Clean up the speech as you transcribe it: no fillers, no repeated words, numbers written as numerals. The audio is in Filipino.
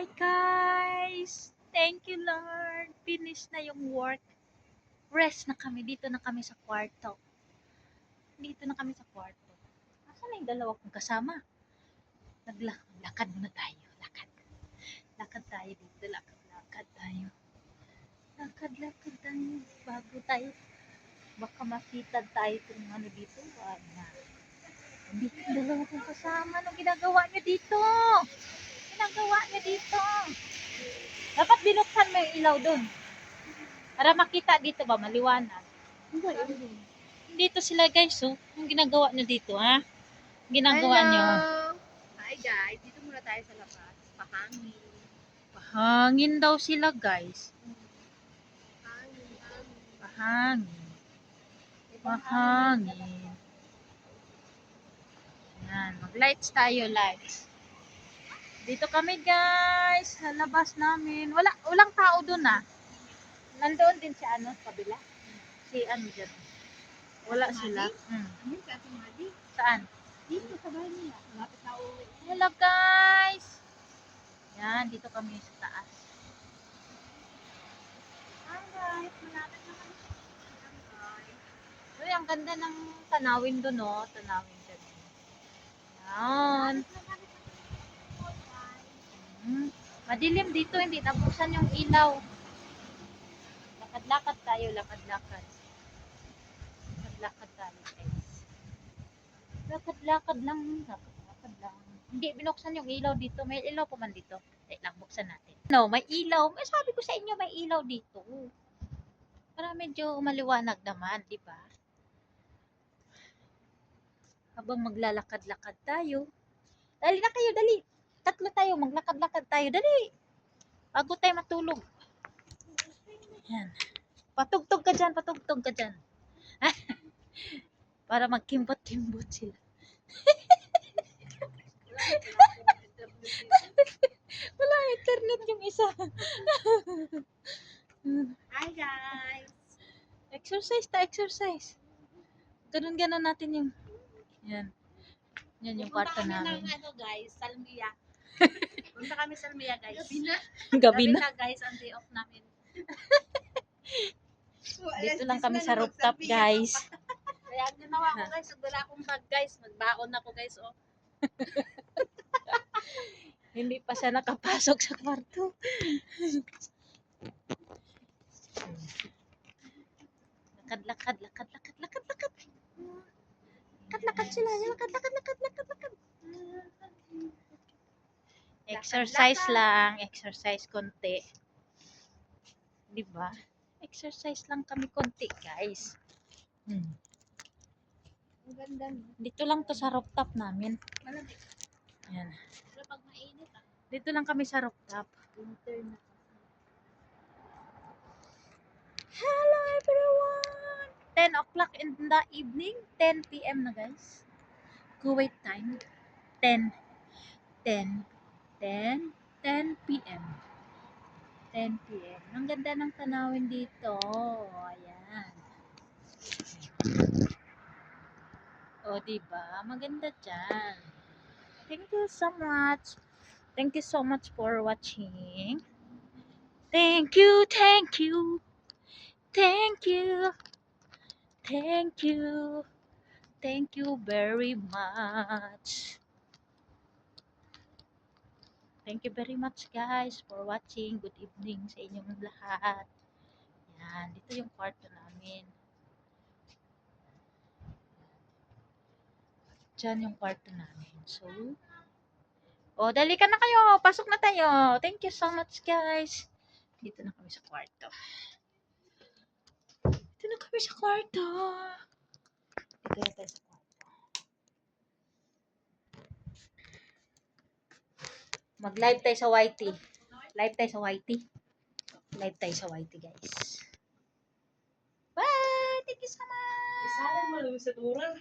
Hi guys! Thank you Lord! Finish na yung work. Rest na kami. Dito na kami sa kwarto. Dito na kami sa kwarto. Asan na yung dalawa kong kasama? Naglakad muna tayo. Lakad tayo dito. Lakad tayo. Lakad tayo. Bago tayo. Baka makita tayo kung ano dito. Wala. Dito yung dalawa kong kasama. Anong ginagawa nyo dito? Dapat binuksan mo yung ilaw dun. Para makita dito ba, maliwanag. Dito sila guys, oh. Yung ginagawa nyo dito, ha? Ginagawa nyo. Hi guys, dito muna tayo sa labas. Pahangin. Pahangin daw sila guys. Hangin. Pahangin. Yan, mag-lights tayo, lights. Dito kami guys, sa labas namin. Walang tao dun ah. Nandoon din si ano, sa kabila. Si ano dyan. Wala sila. Ano sa ating mali? Saan? Dito sa bahay nila. Malapit na uwi. Hello guys! Yan, dito kami sa taas. Hi guys, malapit na kami. Guys. Uy, ang ganda ng tanawin doon, oh. Tanawin dyan. Yan. Madilim dito, hindi nabuksan yung ilaw. Lakad-lakad tayo, lakad-lakad. Lakad-lakad tayo, guys. Lakad-lakad lang. Hindi binuksan yung ilaw dito. May ilaw pa man dito. Lang, buksan natin. No, may ilaw. May sabi ko sa inyo, may ilaw dito. Para medyo maliwanag naman, di ba? Habang maglalakad-lakad tayo. Dali na kayo, dali. Tatlo tayo, maglakad-lakad tayo. Dali. Bago tayo matulog. Yan. Patugtog ka dyan. Para magkimbot-kimbot sila. Wala internet yung isa. Hi guys. Exercise. Ganun natin yung yan. Yan yung kwarto namin. Punta kami ng ano guys, Salmia. Punta kami Salmia guys. Gabi na. Guys, ang day off namin. Dito lang kami sa rooftop guys. Kaya ang ginawa ko guys, wala akong bag guys. Magbaon ako guys, oh. Hindi pa siya nakapasok sa kwarto. Lakad. Lakad sila. Lakad. Exercise lang. Exercise konti. Diba? Exercise lang kami konti, guys. Ang ganda. Dito lang to sa rooftop namin. Malamig. Yan. Pero pag mainit, Dito lang kami sa rooftop. winter na. Hello everyone! 10 o'clock in the evening. 10 p.m. na guys. Kuwait time. 10 p.m. 10 p.m. Ang ganda ng tanawin dito. Ayan. O, diba? Maganda dyan. Thank you so much. Thank you so much for watching. Thank you. Thank you very much. Thank you very much guys for watching. Good evening sa inyong lahat. Yan, dito yung kwarto namin. Diyan yung kwarto namin. So, dali ka na kayo. Pasok na tayo. Thank you so much guys. Dito na kami sa kwarto. Dito na tayo sa kwarto. Mag-live tayo sa YT. Live tayo sa YT guys. Bye! Thank you so much! Isalan mo lang sa tura.